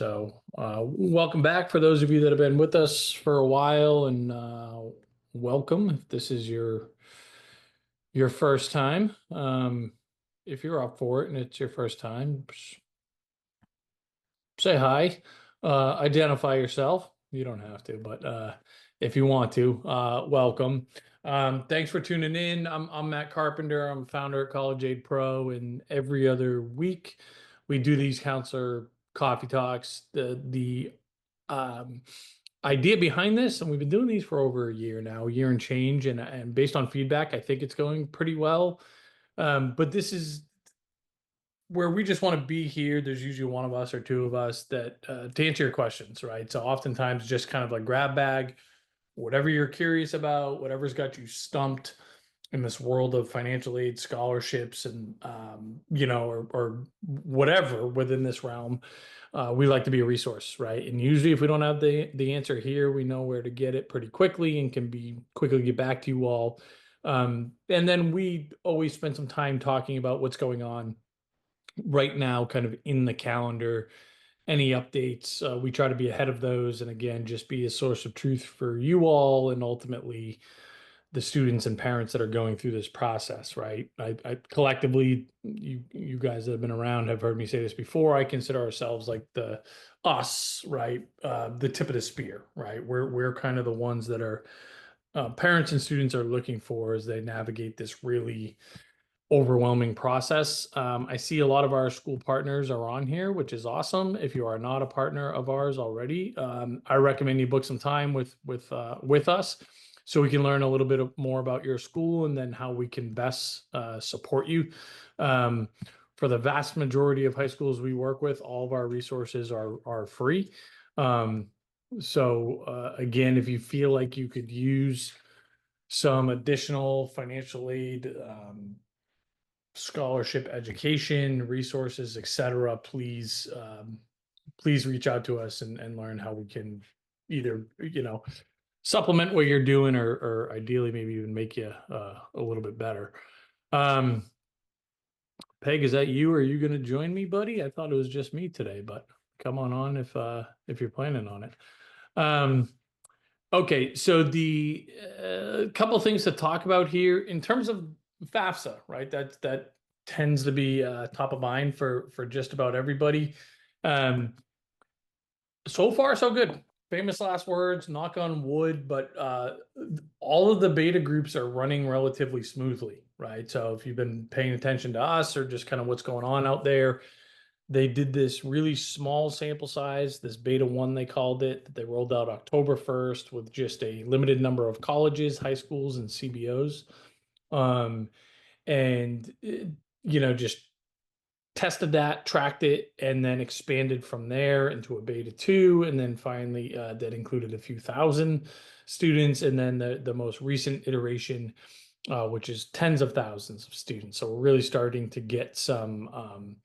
So, welcome back for those of you that have been with us for a while, and welcome if this is your first time. If you're up for it and it's your first time, say hi. Identify yourself. You don't have to, but if you want to, welcome. Thanks for tuning in. I'm Matt Carpenter. I'm founder at College Aid Pro, and every other week we do these counselor coffee talks. The idea behind this, and we've been doing these for over a year now, a year and change, and based on feedback, I think it's going pretty well. But this is where we just want to be here. There's usually one of us or two of us that to answer your questions, right? So oftentimes just kind of like grab bag, whatever you're curious about, whatever's got you stumped in this world of financial aid scholarships and or whatever within this realm. We like to be a resource, right? And usually if we don't have the answer here, we know where to get it pretty quickly and can be quickly get back to you all. And then we always spend some time talking about what's going on right now, kind of in the calendar, any updates. We try to be ahead of those, and again, just be a source of truth for you all and ultimately the students and parents that are going through this process, right? I collectively, you guys that have been around have heard me say this before. I consider ourselves like the us, right? The tip of the spear, right? We're kind of the ones that are parents and students are looking for as they navigate this really overwhelming process. I see a lot of our school partners are on here, which is awesome. If you are not a partner of ours already, I recommend you book some time with us so we can learn a little bit more about your school and then how we can best support you. For the vast majority of high schools we work with, all of our resources are free. So again, if you feel like you could use some additional financial aid, scholarship, education, resources, etc., please reach out to us and learn how we can either supplement what you're doing or ideally maybe even make you a little bit better. Peg, is that you? Are you going to join me, buddy? I thought it was just me today, but come on if you're planning on it. Okay, so the couple things to talk about here in terms of FAFSA, right? That tends to be top of mind for just about everybody. So far, so good. Famous last words, knock on wood, but all of the beta groups are running relatively smoothly, right? So if you've been paying attention to us or just kind of what's going on out there, they did this really small sample size, this beta one, they called it, that they rolled out October 1st with just a limited number of colleges, high schools, and CBOs. And, just tested that, tracked it, and then expanded from there into a beta 2. And then finally, that included a few thousand students. And then the most recent iteration, which is tens of thousands of students. So we're really starting to get some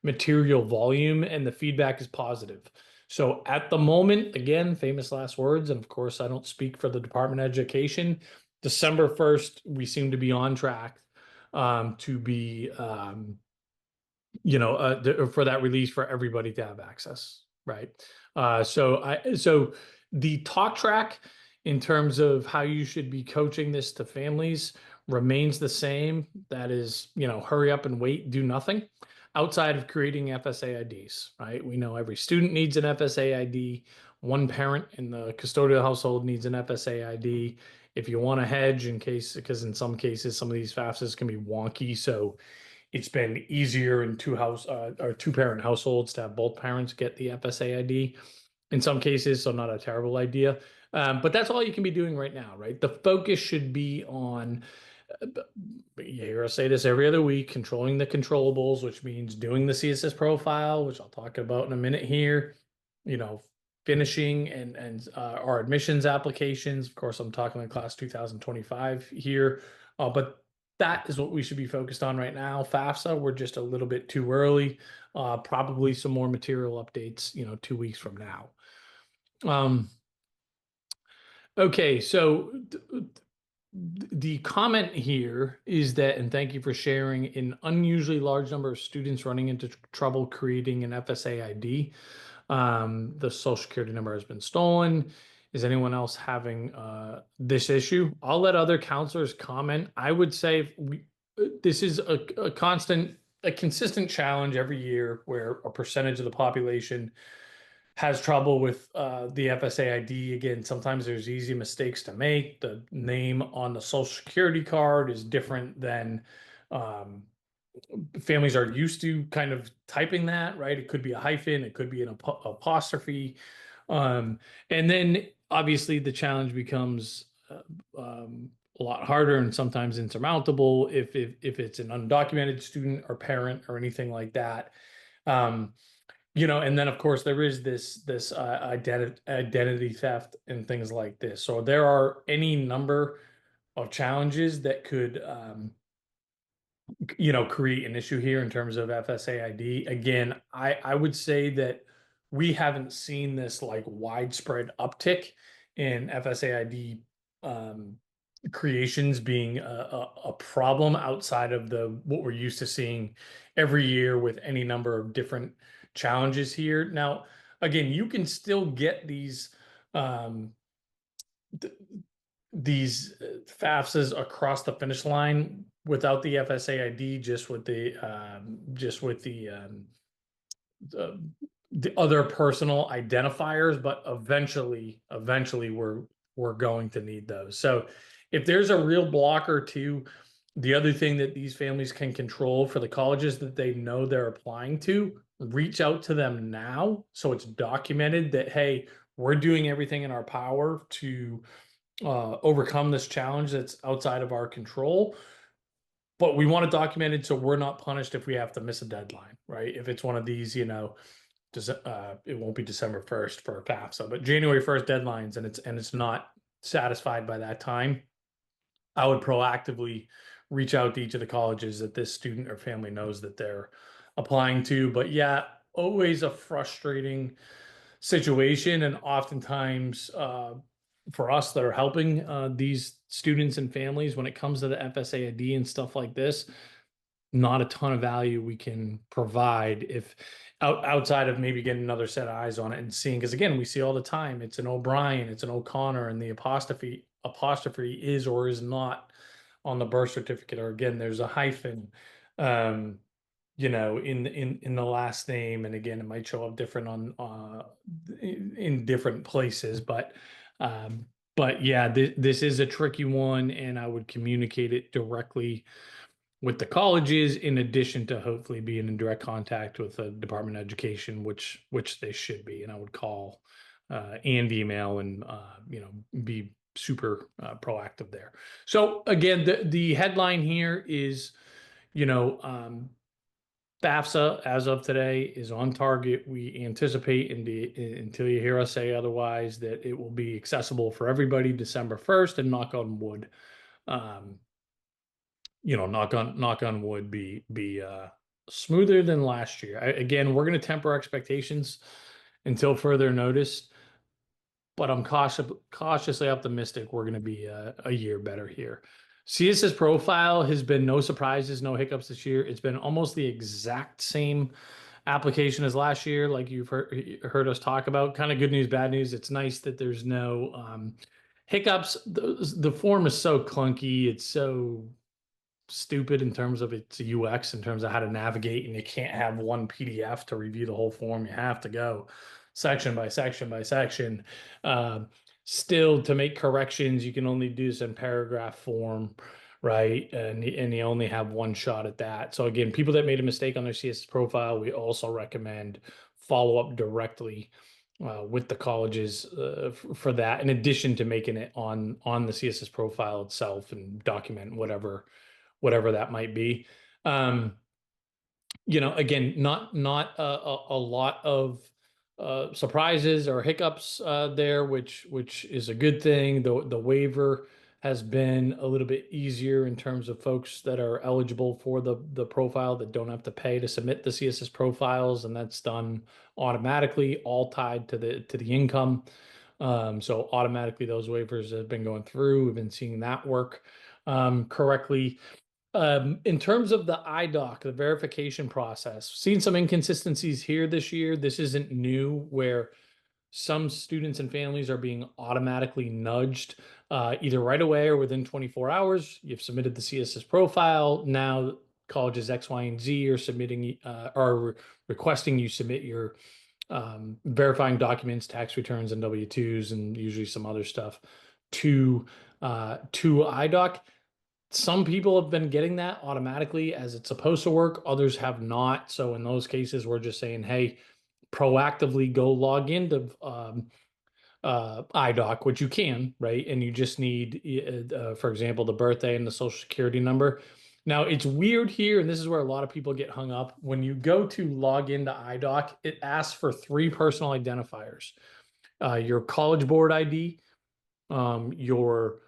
material volume, and the feedback is positive. So at the moment, again, famous last words, and of course, I don't speak for the Department of Education. December 1st, we seem to be on track to be, for that release for everybody to have access, right? So the talk track in terms of how you should be coaching this to families remains the same. That is, hurry up and wait, do nothing outside of creating FSA IDs, right? We know every student needs an FSA ID. One parent in the custodial household needs an FSA ID. If you want to hedge because in some cases, some of these FAFSAs can be wonky. So it's been easier in two parent households to have both parents get the FSA ID in some cases, so not a terrible idea. But that's all you can be doing right now, right? The focus should be on, you hear us say this every other week, controlling the controllables, which means doing the CSS profile, which I'll talk about in a minute here, finishing and our admissions applications. Of course, I'm talking like class 2025 here, but that is what we should be focused on right now. FAFSA, we're just a little bit too early. Probably some more material updates, 2 weeks from now. Okay, so the comment here is that, and thank you for sharing, an unusually large number of students running into trouble creating an FSA ID. The social security number has been stolen. Is anyone else having this issue? I'll let other counselors comment. I would say this is a consistent challenge every year where a percentage of the population has trouble with the FSA ID. Again, sometimes there's easy mistakes to make. The name on the social security card is different than um, families are used to kind of typing that, right? It could be a hyphen, it could be an apostrophe. And then obviously the challenge becomes a lot harder and sometimes insurmountable if it's an undocumented student or parent or anything like that. Um, and then of course there is this identity theft and things like this. So there are any number of challenges that could create an issue here in terms of FSA ID. Again, I would say that we haven't seen this like widespread uptick in FSA ID creations being a problem outside of the what we're used to seeing every year with any number of different challenges here. Now, again, you can still get um, th these FAFSAs across the finish line without the FSA ID, just with the other personal identifiers, but eventually we're going to need those. So if there's a real blocker to the other thing that these families can control for the colleges that they know they're applying to, reach out to them now so it's documented that, hey, we're doing everything in our power to overcome this challenge that's outside of our control. But we want it documented so we're not punished if we have to miss a deadline, right? If it's one of these, it won't be December 1st for a FAFSA, but January 1st deadlines, and it's not satisfied by that time, I would proactively reach out to each of the colleges that this student or family knows that they're applying to. But yeah, always a frustrating situation, and oftentimes for us that are helping these students and families when it comes to the FSA ID and stuff like this, not a ton of value we can provide if outside of maybe getting another set of eyes on it and seeing, because again, we see all the time, it's an O'Brien, it's an O'Connor, and the apostrophe is or is not on the birth certificate, or again, there's a hyphen um in the last name, and again, it might show up different on in different places, but yeah, this is a tricky one, and I would communicate it directly with the colleges, in addition to hopefully being in direct contact with the Department of Education, which they should be. And I would call and email and be super proactive there. So again, the headline here is, you know, FAFSA as of today is on target. We anticipate until you hear us say otherwise that it will be accessible for everybody December 1st, and knock on wood. Um, knock on wood, be smoother than last year. Again, we're going to temper expectations until further notice, but I'm cautiously optimistic we're going to be a year better here. CSS profile has been no surprises, no hiccups this year. It's been almost the exact same application as last year, like you've heard us talk about. Kind of good news, bad news. It's nice that there's no hiccups. The form is so clunky. It's so stupid in terms of its UX, in terms of how to navigate, and you can't have one PDF to review the whole form. You have to go section by section by section. Still, to make corrections, you can only do this in paragraph form, right? And you only have one shot at that. So again, people that made a mistake on their CSS profile, we also recommend follow up directly with the colleges for that, in addition to making it on the CSS profile itself and document whatever that might be. Again, not a lot of surprises or hiccups there, which is a good thing. The waiver has been a little bit easier in terms of folks that are eligible for the profile that don't have to pay to submit the CSS profiles, and that's done automatically, all tied to the income. So automatically those waivers have been going through. We've been seeing that work correctly. In terms of the IDOC, the verification process, seen some inconsistencies here this year. This isn't new, where some students and families are being automatically nudged either right away or within 24 hours. You've submitted the CSS profile. Now colleges X, Y, and Z are submitting requesting you submit your verifying documents, tax returns, and W-2s, and usually some other stuff to IDOC. Some people have been getting that automatically as it's supposed to work. Others have not. So in those cases, we're just saying, hey, proactively go log into IDOC, which you can, right? And you just need, for example, the birthday and the social security number. Now, it's weird here, and this is where a lot of people get hung up. When you go to log into IDOC, it asks for 3 personal identifiers: your College Board ID, your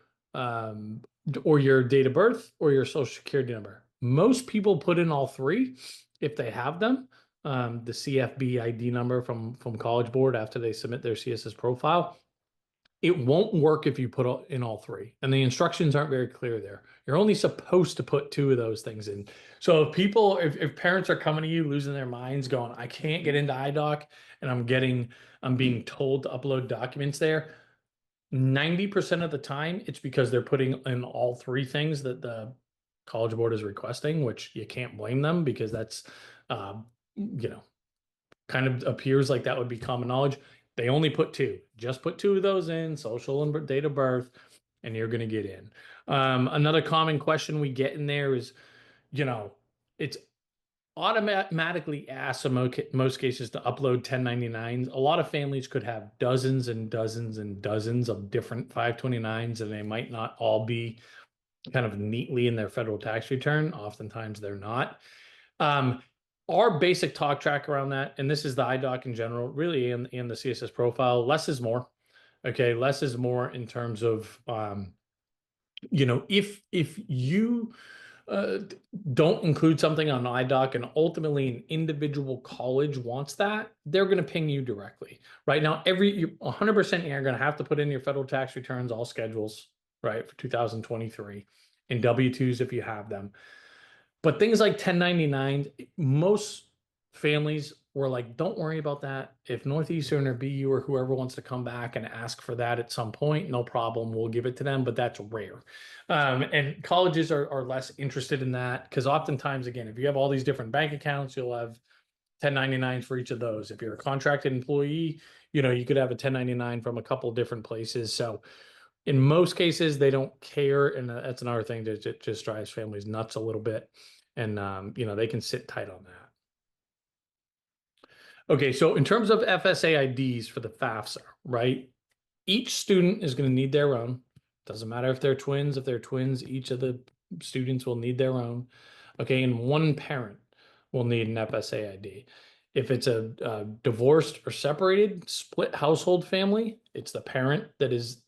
or your date of birth, or your social security number. Most people put in all 3 if they have them. The CFB ID number from College Board after they submit their CSS profile. It won't work if you put in all 3, and the instructions aren't very clear there. You're only supposed to put 2 of those things in. So if parents are coming to you losing their minds, going, I can't get into IDOC, and I'm being told to upload documents there, 90% of the time it's because they're putting in all 3 things that the College Board is requesting, which you can't blame them, because that's kind of appears like that would be common knowledge. They only put 2. Just put 2 of those in, social and date of birth, and you're going to get in. Another common question we get in there is, it's automatically asked in most cases to upload 1099s. A lot of families could have dozens and dozens and dozens of different 529s, and they might not all be kind of neatly in their federal tax return. Oftentimes they're not. Our basic talk track around that, and this is the IDOC in general, really in the CSS profile, less is more. Okay, less is more in terms of, if you don't include something on IDOC and ultimately an individual college wants that, they're going to ping you directly. Right now, 100% you're going to have to put in your federal tax returns, all schedules, right, for 2023, and W-2s if you have them. But things like 1099, most families were like, don't worry about that. If Northeastern or BU or whoever wants to come back and ask for that at some point, no problem, we'll give it to them, but that's rare. And colleges are less interested in that, because oftentimes, again, if you have all these different bank accounts, you'll have 1099s for each of those. If you're a contracted employee, you could have a 1099 from a couple different places. So in most cases, they don't care, and that's another thing that just drives families nuts a little bit. And they can sit tight on that. Okay, so in terms of FSA IDs for the FAFSA, right? Each student is going to need their own. Doesn't matter if they're twins. If they're twins, each of the students will need their own. Okay, and one parent will need an FSA ID. If it's a divorced or separated, split household family, it's the parent that is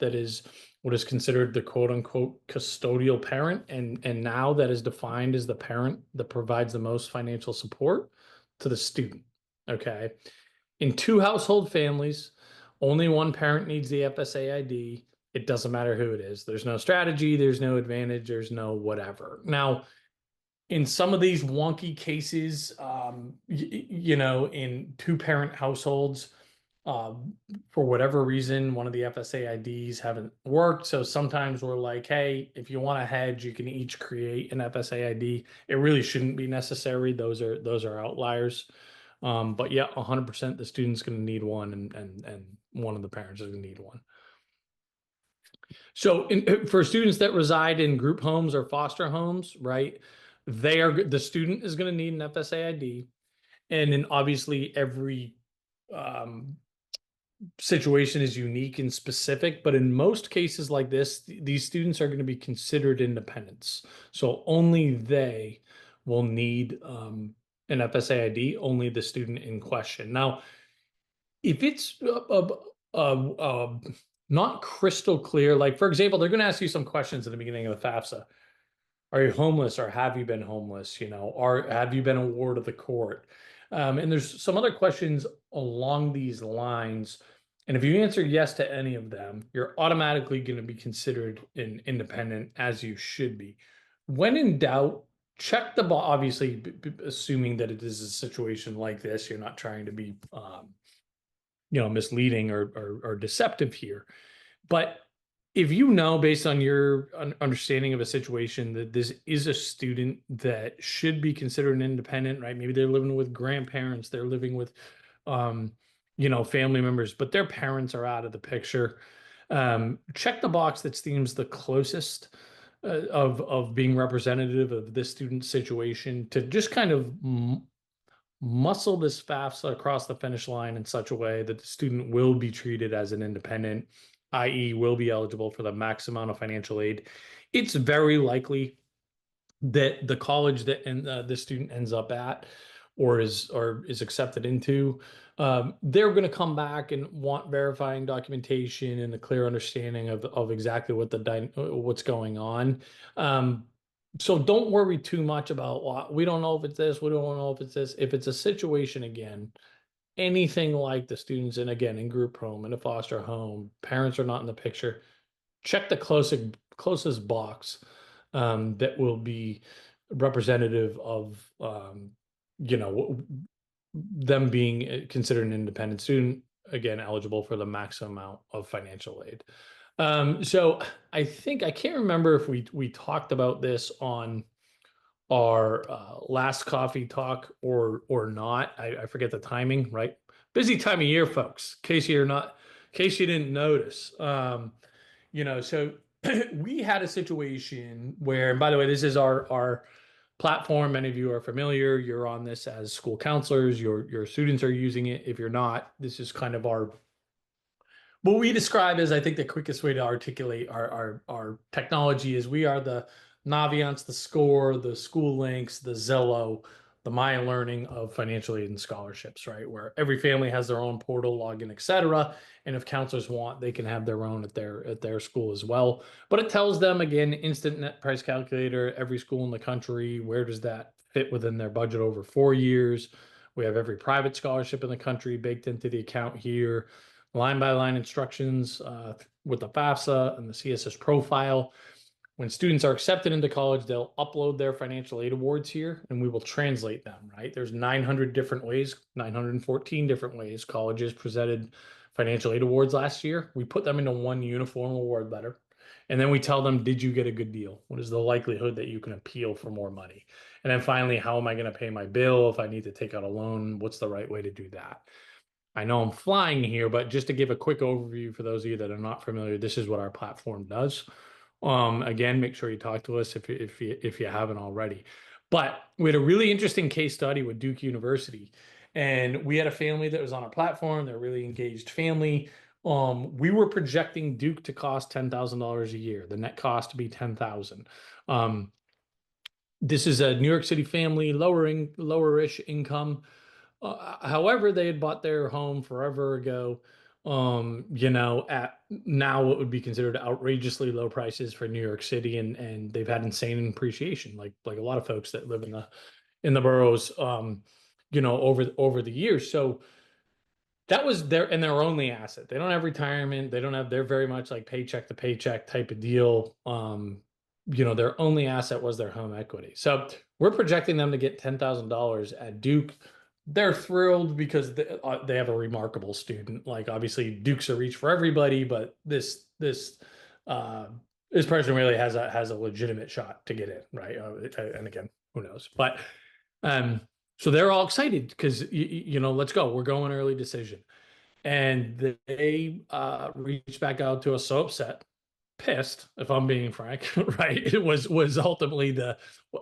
what is considered the quote unquote custodial parent. And now that is defined as the parent that provides the most financial support to the student. Okay. In 2 household families, only one parent needs the FSA ID. It doesn't matter who it is. There's no strategy, there's no advantage, there's no whatever. Now, in some of these wonky cases, in 2-parent households, for whatever reason, one of the FSA IDs haven't worked. So sometimes we're like, hey, if you want to hedge, you can each create an FSA ID. It really shouldn't be necessary. Those are outliers. But yeah, 100% the student's going to need one, and one of the parents is going to need one. So for students that reside in group homes or foster homes, right, the student is going to need an FSA ID. And then obviously every situation is unique and specific, but in most cases like this, these students are going to be considered independents. So only they will need an FSA ID, only the student in question. Now, if it's not crystal clear, like for example, they're going to ask you some questions at the beginning of the FAFSA. Are you homeless, or have you been homeless? Or have you been a ward of the court? And there's some other questions along these lines. And if you answer yes to any of them, you're automatically going to be considered an independent, as you should be. When in doubt, check the box, obviously, assuming that it is a situation like this, you're not trying to be, misleading or deceptive here. But if you know, based on your understanding of a situation, that this is a student that should be considered an independent, right? Maybe they're living with grandparents, they're living with, um, family members, but their parents are out of the picture. Check the box that seems the closest of being representative of this student situation to just kind of muscle this FAFSA across the finish line in such a way that the student will be treated as an independent, i.e., will be eligible for the max amount of financial aid. It's very likely that the college that the student ends up at or is accepted into, they're going to come back and want verifying documentation and a clear understanding of exactly what's going on. So don't worry too much about, well, we don't know if it's this, we don't know if it's this. If it's a situation again, anything like the students in group home, in a foster home, parents are not in the picture, check the closest box that will be representative of them being considered an independent student, again eligible for the maximum amount of financial aid. So I think I can't remember if we talked about this on our last coffee talk or not. I forget the timing, right? Busy time of year, folks. In case you didn't notice. So we had a situation where, and by the way, this is our platform. Many of you are familiar. You're on this as school counselors. Your students are using it. If you're not, this is kind of our what we describe as, I think, the quickest way to articulate our technology is we are the Naviance, the Score, the School Links, the Zello, the Maya Learning of financial aid and scholarships, right? Where every family has their own portal, login, etc. And if counselors want, they can have their own at their school as well. But it tells them, again, instant net price calculator, every school in the country, where does that fit within their budget over 4 years? We have every private scholarship in the country baked into the account here, line by line instructions with the FAFSA and the CSS profile. When students are accepted into college, they'll upload their financial aid awards here and we will translate them, right? There's 900 different ways, 914 different ways colleges presented financial aid awards last year. We put them into one uniform award letter. And then we tell them, did you get a good deal? What is the likelihood that you can appeal for more money? And then finally, how am I going to pay my bill? If I need to take out a loan, what's the right way to do that? I know I'm flying here, but just to give a quick overview for those of you that are not familiar, this is what our platform does. Again, make sure you talk to us if you haven't already. But we had a really interesting case study with Duke University, and we had a family that was on our platform. They're a really engaged family. We were projecting Duke to cost $10,000 a year, the net cost to be $10,000. This is a New York City family, lower-ish income. However, they had bought their home forever ago, at now what would be considered outrageously low prices for New York City, and they've had insane appreciation, like a lot of folks that live in the boroughs, over the years. So that was their only asset. They don't have retirement. They're very much like paycheck to paycheck type of deal. Their only asset was their home equity. So we're projecting them to get $10,000 at Duke. They're thrilled because they have a remarkable student. Like, obviously Duke's a reach for everybody, but this person really has a legitimate shot to get in, right? And again, who knows? But so they're all excited because let's go. We're going early decision, and they reached back out to us so upset, pissed, if I'm being frank, right? It was ultimately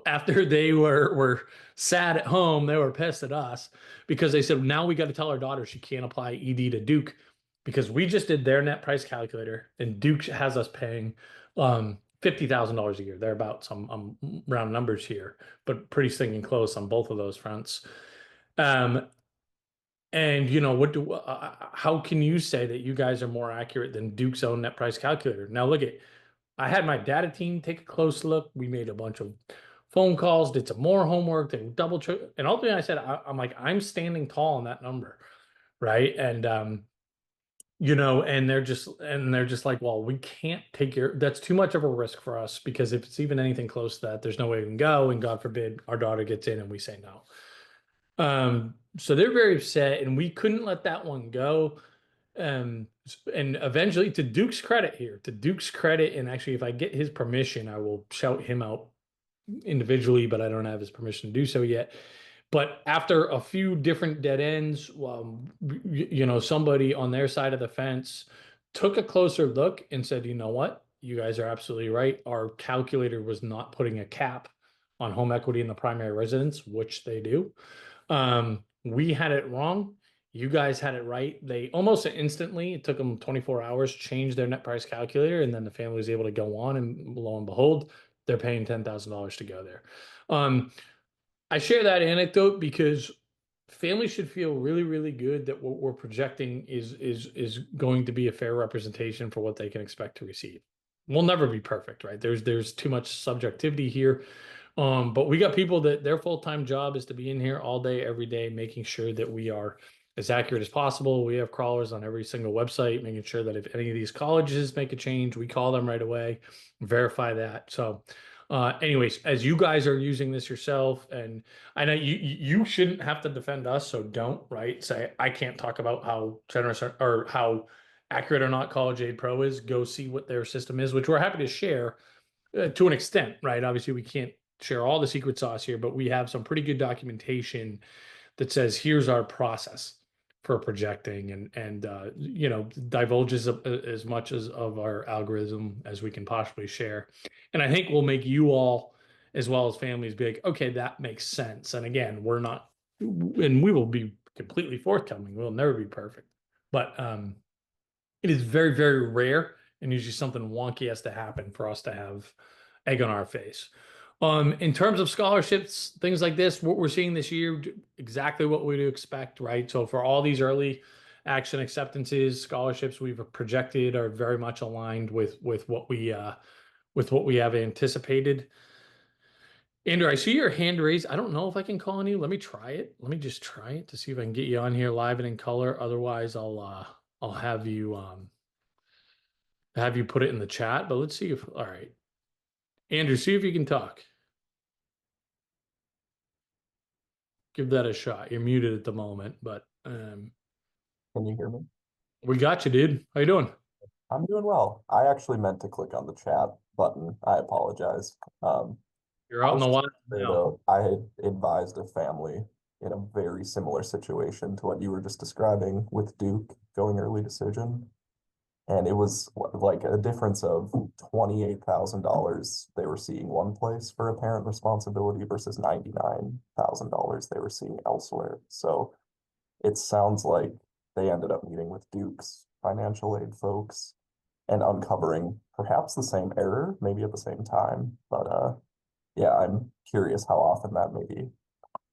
after they were sad at home, they were pissed at us because they said, now we got to tell our daughter she can't apply ED to Duke because we just did their net price calculator and Duke has us paying $50,000 a year. They're about some round numbers here, but pretty stinking close on both of those fronts. And how can you say that you guys are more accurate than Duke's own net price calculator? Now look I had my data team take a close look. We made a bunch of phone calls, did some more homework, did double check, and ultimately I said, I'm like, I'm standing tall on that number, right? And and they're just like, well, we can't take that's too much of a risk for us, because if it's even anything close to that, there's no way we can go. And God forbid our daughter gets in and we say no. So they're very upset, and we couldn't let that one go. And eventually, to Duke's credit here, to Duke's credit, and actually, if I get his permission, I will shout him out individually, but I don't have his permission to do so yet. But after a few different dead ends, somebody on their side of the fence took a closer look and said, you know what? You guys are absolutely right. Our calculator was not putting a cap on home equity in the primary residence, which they do. We had it wrong. You guys had it right. They almost instantly, it took them 24 hours, changed their net price calculator, and then the family was able to go on, and lo and behold, they're paying $10,000 to go there. I share that anecdote because families should feel really, really good that what we're projecting is going to be a fair representation for what they can expect to receive. We'll never be perfect, right? There's too much subjectivity here. But we got people that their full-time job is to be in here all day, every day, making sure that we are as accurate as possible. We have crawlers on every single website, making sure that if any of these colleges make a change, we call them right away, verify that. So, anyways, as you guys are using this yourself, and I know you shouldn't have to defend us, so don't, right? Say I can't talk about how generous or how accurate or not College Aid Pro is. Go see what their system is, which we're happy to share to an extent, right? Obviously, we can't share all the secret sauce here, but we have some pretty good documentation that says here's our process for projecting, and divulges as much of our algorithm as we can possibly share. And I think we'll make you all, as well as families, be like, okay, that makes sense. And again, we're not, and we will be completely forthcoming. We'll never be perfect, but it is very, very rare, and usually something wonky has to happen for us to have egg on our face. In terms of scholarships, things like this, what we're seeing this year, exactly what we'd expect, right? So for all these early action acceptances, scholarships we've projected are very much aligned with what we have anticipated. Andrew, I see your hand raised. I don't know if I can call on you. Let me try it. Let me just try it to see if I can get you on here live and in color. Otherwise, I'll have you put it in the chat. But let's see if, all right, Andrew, see if you can talk. Give that a shot. You're muted at the moment, but Can you hear me? we got you, dude. How you doing? I'm doing well. I actually meant to click on the chat button. I apologize. You're I out in was the just wild gonna say now. though, I had advised a family in a very similar situation to what you were just describing with Duke going early decision. And it was like a difference of $28,000 they were seeing one place for a parent responsibility versus $99,000 they were seeing elsewhere. So it sounds like they ended up meeting with Duke's financial aid folks and uncovering perhaps the same error, maybe at the same time. But yeah, I'm curious how often that maybe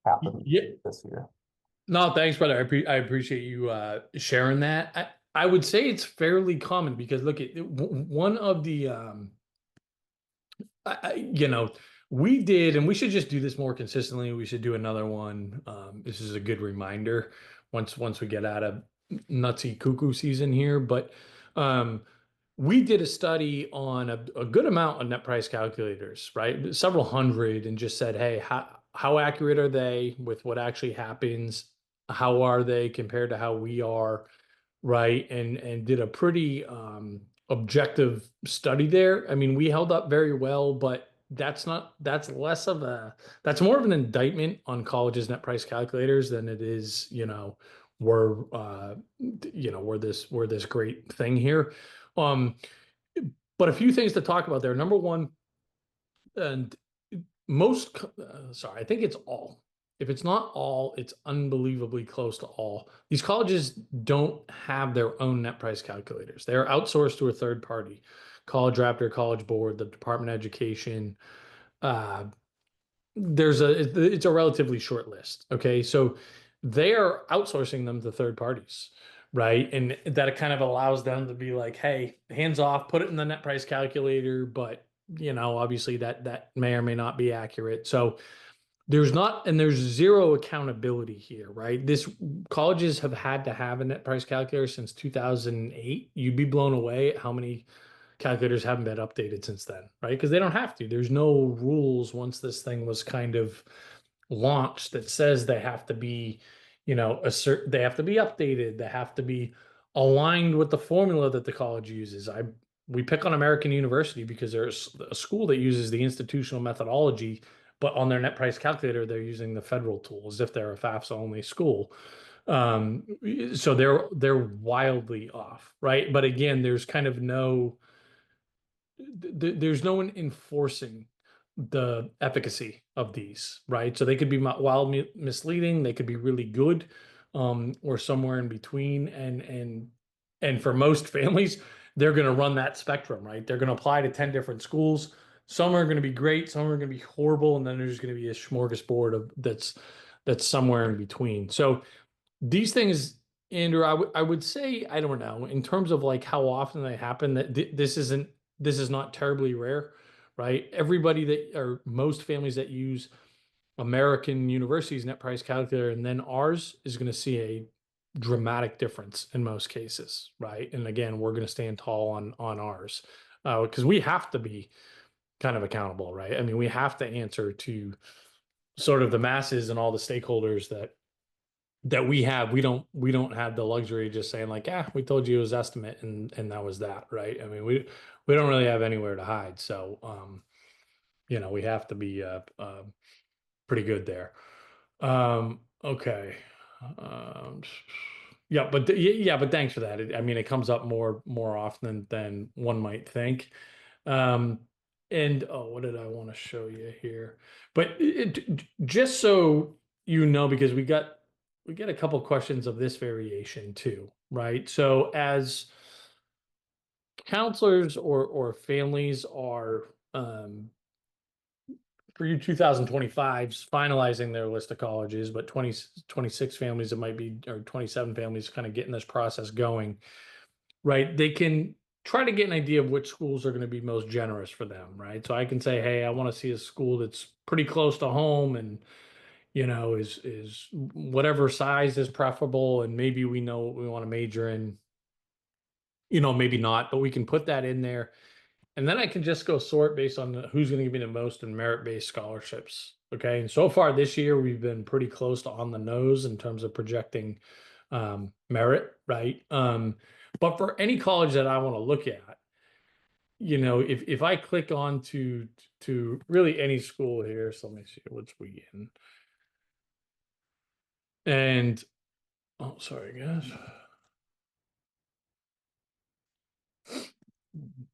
happened Yeah. this year. No, thanks, brother. I appreciate you sharing that. I would say it's fairly common because look at one of the we did, and we should just do this more consistently. We should do another one. This is a good reminder once we get out of nutsy cuckoo season here. But we did a study on a good amount of net price calculators, right? Several hundred, and just said, hey, how accurate are they with what actually happens? How are they compared to how we are, right? And did a pretty objective study there. I mean, we held up very well, but that's more of an indictment on colleges' net price calculators than it is, we're this great thing here. But a few things to talk about there. Number one, and I think it's all. If it's not all, it's unbelievably close to all. These colleges don't have their own net price calculators. They're outsourced to a third party, College Raptor, College Board, the Department of Education. Uh, it's a relatively short list. Okay, so they are outsourcing them to third parties, right? And that kind of allows them to be like, hey, hands off, put it in the net price calculator, but obviously that may or may not be accurate. So there's not, and there's zero accountability here, right? This colleges have had to have a net price calculator since 2008. You'd be blown away at how many calculators haven't been updated since then, right? Because they don't have to. There's no rules once this thing was kind of launched that says they have to be, they have to be updated, they have to be aligned with the formula that the college uses. We pick on American University because there's a school that uses the institutional methodology, but on their net price calculator, they're using the federal tool as if they're a FAFSA only school. Um, so they're wildly off, right? But again, there's kind of there's no one enforcing the efficacy of these, right? So they could be misleading, they could be really good, or somewhere in between. And for most families, they're going to run that spectrum, right? They're going to apply to 10 different schools. Some are going to be great, some are going to be horrible, and then there's going to be a smorgasbord of that's somewhere in between. So these things, Andrew, I would say, I don't know, in terms of like how often they happen, that this is not terribly rare, right? Everybody that, or most families that use American University's net price calculator and then ours is going to see a dramatic difference in most cases, right? And again, we're going to stand tall on ours, because we have to be kind of accountable, right? I mean, we have to answer to sort of the masses and all the stakeholders that we don't have the luxury of just saying like, we told you it was estimate and that was that, right? I mean, we don't really have anywhere to hide. So we have to be pretty good there. Okay. Um, yeah, but thanks for that. I mean, it comes up more often than one might think. Um, and oh, what did I want to show you here? But just so you know, because we get a couple questions of this variation too, right? So as counselors or families are for you 2025s finalizing their list of colleges, but 26 families it might be, or 27 families kind of getting this process going, right? They can try to get an idea of which schools are going to be most generous for them, right? So I can say, hey, I want to see a school that's pretty close to home and is whatever size is preferable, and maybe we know what we want to major in, maybe not, but we can put that in there. And then I can just go sort based on who's going to give me the most in merit-based scholarships. Okay. And so far this year, we've been pretty close to on the nose in terms of projecting merit, right? But for any college that I want to look at, if I click on to really any school here, so let me see which we in. And oh, sorry, guys.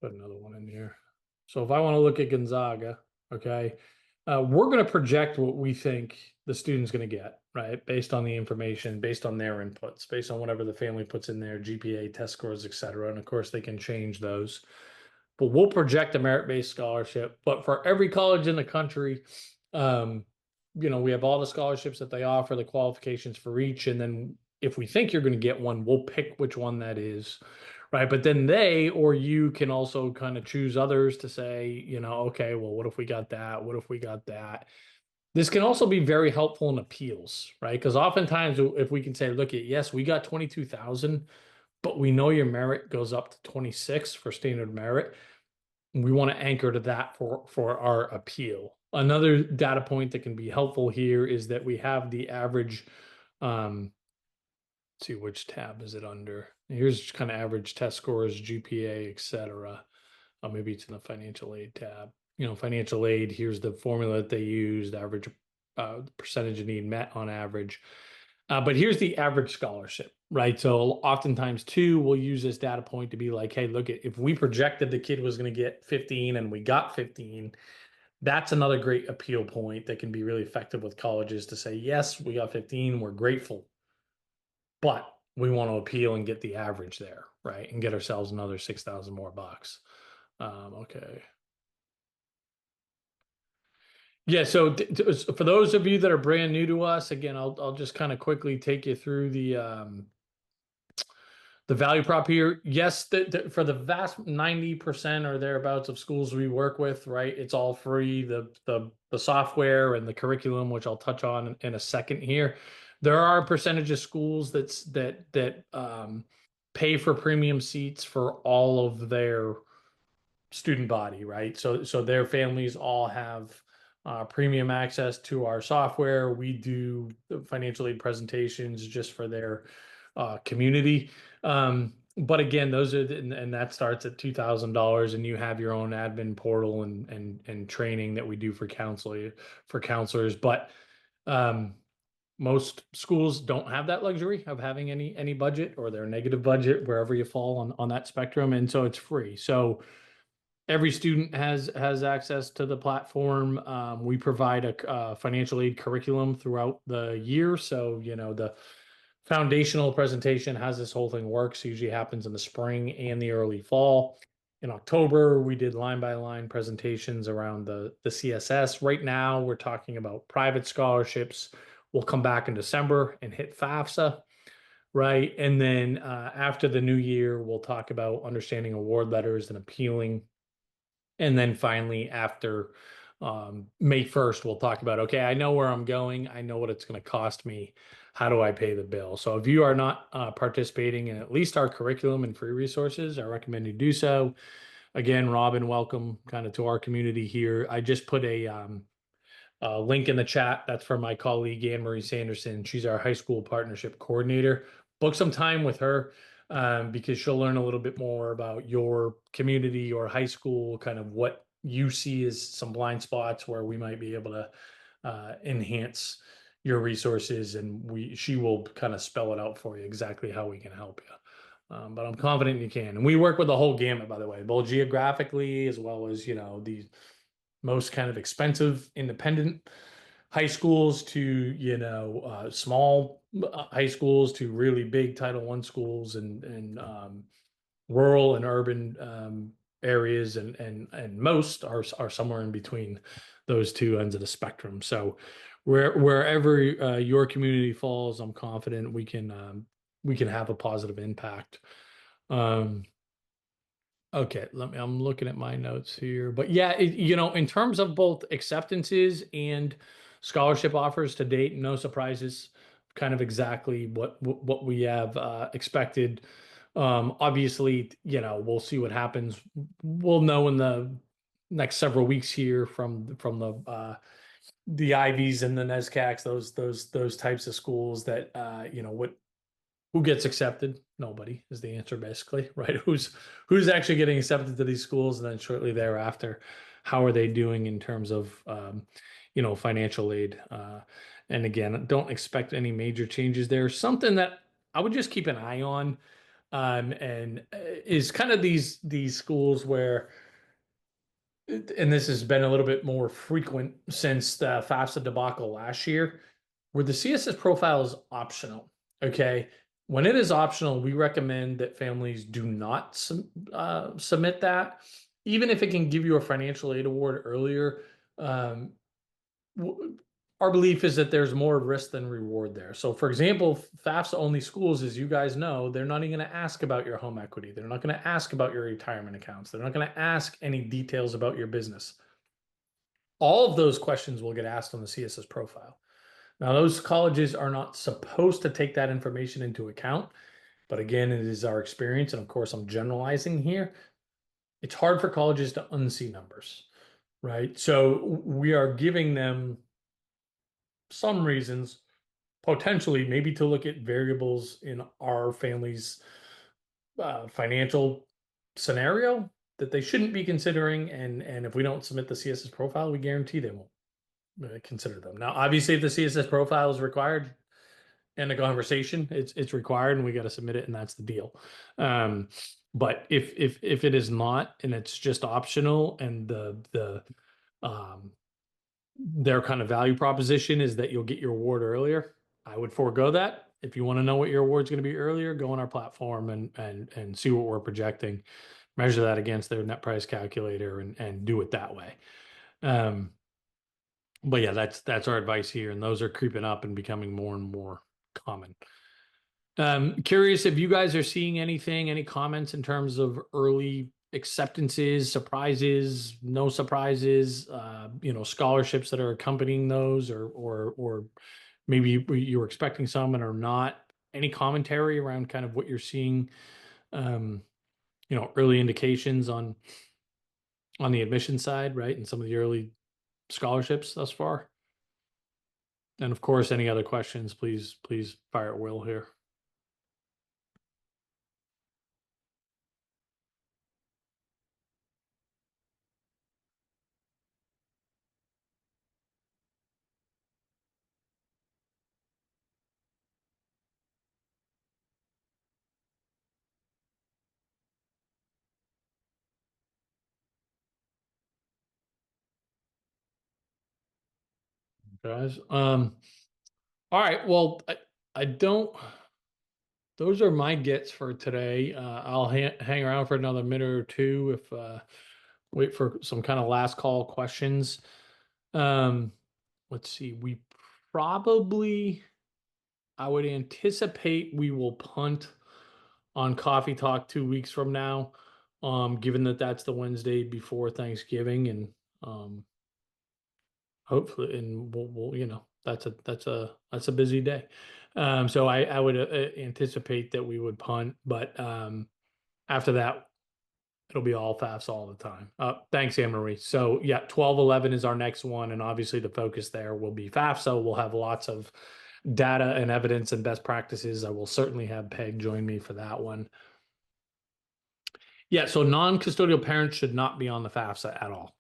Put another one in here. So if I want to look at Gonzaga, okay, we're going to project what we think the student's going to get, right? Based on the information, based on their inputs, based on whatever the family puts in their GPA, test scores, et cetera. And of course, they can change those. But we'll project a merit-based scholarship. But for every college in the country, we have all the scholarships that they offer, the qualifications for each. And then if we think you're going to get one, we'll pick which one that is, right? But then they or you can also kind of choose others to say, okay, well, what if we got that? What if we got that? This can also be very helpful in appeals, right? Because oftentimes if we can say, look, yes, we got 22,000, but we know your merit goes up to 26 for standard merit. We want to anchor to that for our appeal. Another data point that can be helpful here is that we have the average, let's see which tab is it under. Here's kind of average test scores, GPA, etc. Maybe it's in the financial aid tab. Financial aid, here's the formula that they used, average percentage of need met on average. But here's the average scholarship, right? So oftentimes too, we'll use this data point to be like, hey, look, if we projected the kid was going to get 15 and we got 15, that's another great appeal point that can be really effective with colleges to say, yes, we got 15, we're grateful, but we want to appeal and get the average there, right? And get ourselves another 6,000 more bucks. Okay. Yeah, so for those of you that are brand new to us, again, I'll just kind of quickly take you through the The value prop here, yes, for the vast 90% or thereabouts of schools we work with, right? It's all free. The software and the curriculum, which I'll touch on in a second here. There are a percentage of schools that pay for premium seats for all of their student body, right? So their families all have premium access to our software. We do the financial aid presentations just for their community. But again, those are and that starts at $2,000, and you have your own admin portal and training that we do for counselors. But most schools don't have that luxury of having any budget, or their negative budget, wherever you fall on that spectrum, and so it's free. So every student has access to the platform. We provide a financial aid curriculum throughout the year. So, the foundational presentation, has this whole thing works, usually happens in the spring and the early fall. In October, we did line by line presentations around the CSS. Right now, we're talking about private scholarships. We'll come back in December and hit FAFSA. Right. And then after the new year, we'll talk about understanding award letters and appealing. And then finally, after May 1st, we'll talk about, okay, I know where I'm going. I know what it's going to cost me. How do I pay the bill? So if you are not participating in at least our curriculum and free resources, I recommend you do so. Again, Robin, welcome kind of to our community here. I just put a link in the chat. That's for my colleague, Anne Marie Sanderson. She's our high school partnership coordinator. Book some time with her because she'll learn a little bit more about your community, your high school, kind of what you see as some blind spots where we might be able to enhance your resources. And she will kind of spell it out for you exactly how we can help you. But I'm confident you can. And we work with the whole gamut, by the way, both geographically as well as, the most kind of expensive independent high schools to small high schools to really big Title I schools and rural and urban areas, and most are somewhere in between those two ends of the spectrum. So wherever your community falls, I'm confident we can have a positive impact. Okay, I'm looking at my notes here, but yeah, in terms of both acceptances and scholarship offers to date, no surprises, kind of exactly what we have expected. Obviously, we'll see what happens. We'll know in the next several weeks here from the Ivies and the NESCACs, those types of schools that who gets accepted? Nobody is the answer, basically, right? Who's actually getting accepted to these schools, and then shortly thereafter, how are they doing in terms of financial aid? And again, don't expect any major changes there. Something that I would just keep an eye on, and is kind of these schools where, and this has been a little bit more frequent since the FAFSA debacle last year, where the CSS profile is optional. Okay. When it is optional, we recommend that families do not submit that, even if it can give you a financial aid award earlier. Our belief is that there's more risk than reward there. So, for example, FAFSA only schools, as you guys know, they're not even going to ask about your home equity. They're not going to ask about your retirement accounts. They're not going to ask any details about your business. All of those questions will get asked on the CSS profile. Now, those colleges are not supposed to take that information into account, but again, it is our experience, and of course, I'm generalizing here. It's hard for colleges to unsee numbers, right? So we are giving them some reasons, potentially, maybe to look at variables in our family's financial scenario that they shouldn't be considering, and if we don't submit the CSS profile, we guarantee they won't consider them. Now, obviously, if the CSS profile is required in a conversation, it's required, and we got to submit it, and that's the deal. But if it is not, and it's just optional, and their kind of value proposition is that you'll get your award earlier, I would forego that. If you want to know what your award's going to be earlier, go on our platform and see what we're projecting, measure that against their net price calculator, and do it that way. But yeah, that's our advice here, and those are creeping up and becoming more and more common. Curious if you guys are seeing anything, any comments in terms of early acceptances, surprises, no surprises, scholarships that are accompanying those, or maybe you were expecting some and are not. Any commentary around kind of what you're seeing, um, early indications on the admission side, right? And some of the early scholarships thus far. And of course, any other questions, please fire at will here. Guys. All right. Well, I don't. Those are my gets for today. I'll hang around for another minute or two if wait for some kind of last call questions. Um, let's see. I would anticipate we will punt on Coffee Talk 2 weeks from now, given that that's the Wednesday before Thanksgiving, and hopefully, and we'll that's a busy day. So I would anticipate that we would punt, but after that, it'll be all FAFSA all the time. Thanks, Anne Marie. So yeah, 12/11 is our next one, and obviously the focus there will be FAFSA. We'll have lots of data and evidence and best practices. I will certainly have Peg join me for that one. Yeah, so non-custodial parents should not be on the FAFSA at all.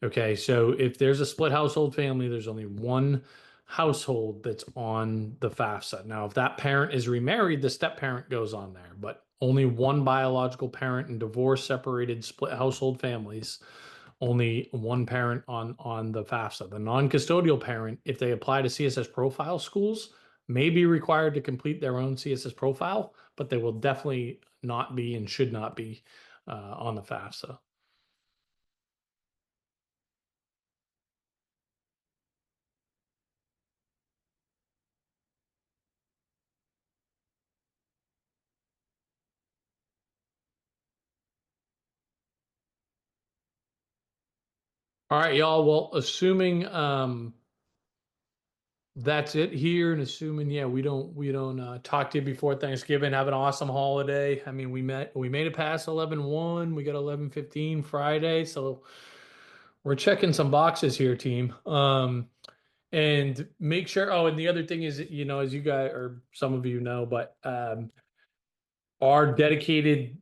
Okay, so if there's a split household family, there's only one household that's on the FAFSA. Now, if that parent is remarried, the step parent goes on there, but only one biological parent in divorce, separated, split household families, only one parent on the FAFSA. The non-custodial parent, if they apply to CSS profile schools, may be required to complete their own CSS profile, but they will definitely not be and should not be on the FAFSA. All right, y'all. Well, assuming that's it here, and assuming we don't talk to you before Thanksgiving, have an awesome holiday. I mean, we made it past 11/1. We got 11/15 Friday, so we're checking some boxes here, team. And make sure. Oh, and the other thing is, as you guys or some of you know, but our dedicated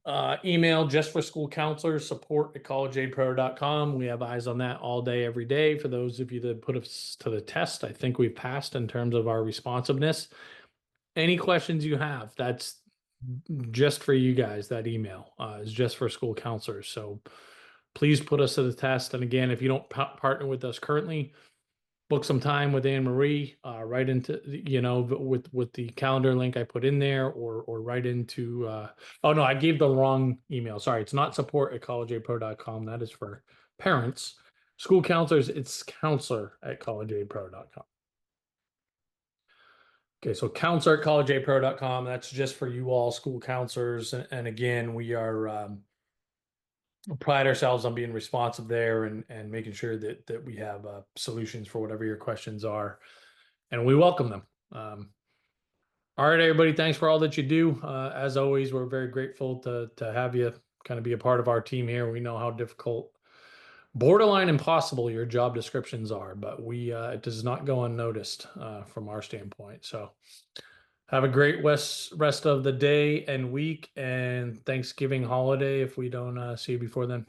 email just for school counselors, support@collegeaidpro.com. We have eyes on that all day, every day. For those of you that put us to the test, I think we've passed in terms of our responsiveness. Any questions you have, that's just for you guys. That email is just for school counselors. So please put us to the test. And again, if you don't partner with us currently, book some time with Anne Marie, right into, with the calendar link I put in there, or right into, oh no, I gave the wrong email. Sorry. It's not support@collegeaidpro.com. That is for parents. School counselors, it's counselor@collegeaidpro.com. Okay. So counselor@collegeaidpro.com. That's just for you all school counselors. And again, we are, pride ourselves on being responsive there and making sure that we have solutions for whatever your questions are, and we welcome them. All right, everybody, thanks for all that you do. As always, we're very grateful to have you kind of be a part of our team here. We know how difficult, borderline impossible your job descriptions are, but it does not go unnoticed from our standpoint. So have a great rest of the day and week, and Thanksgiving holiday if we don't see you before then.